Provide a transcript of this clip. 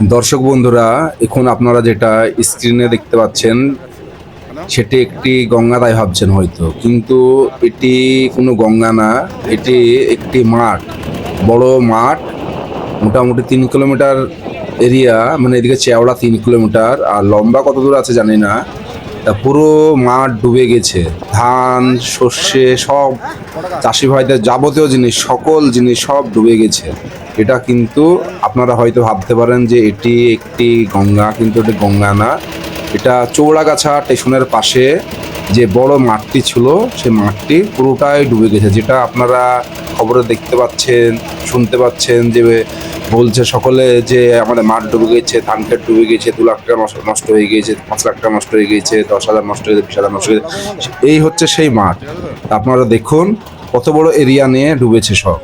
দর্শক বন্ধুরা, এখন আপনারা যেটা স্ক্রিনে দেখতে পাচ্ছেন সেটি একটি গঙ্গা তাই ভাবছেন হয়তো, কিন্তু এটি কোনো গঙ্গা না। এটি একটি মাঠ, বড় মাঠ, মোটামুটি 3 কিলোমিটার এরিয়া, মানে এদিকে চওড়া 3 কিলোমিটার আর লম্বা কত দূর আছে জানি না। তা পুরো মাঠ ডুবে গেছে, ধান শস্যে সব চাষি ভাইদের যাবতীয় জিনিস, সকল জিনিস সব ডুবে গেছে। এটা কিন্তু আপনারা হয়তো ভাবতে পারেন যে এটি একটি গঙ্গা, কিন্তু এটি গঙ্গা না। এটা চৌড়াগাছা স্টেশনের পাশে যে বড় মাঠটি ছিল, সেই মাঠটি পুরোটাই ডুবে গেছে, যেটা আপনারা খবরে দেখতে পাচ্ছেন, শুনতে পাচ্ছেন যে বলছে সকলে যে আমাদের মাঠ ডুবে গেছে, ধান ক্ষেত ডুবে গেছে, 2 লাখ টাকা নষ্ট হয়ে গিয়েছে, 5 লাখ টাকা নষ্ট হয়ে গিয়েছে, 10,000 নষ্ট হয়ে গেছে, 20,000 নষ্ট হয়ে গেছে। এই হচ্ছে সেই মাঠ। আপনারা দেখুন কত বড় এরিয়া নিয়ে ডুবেছে সব।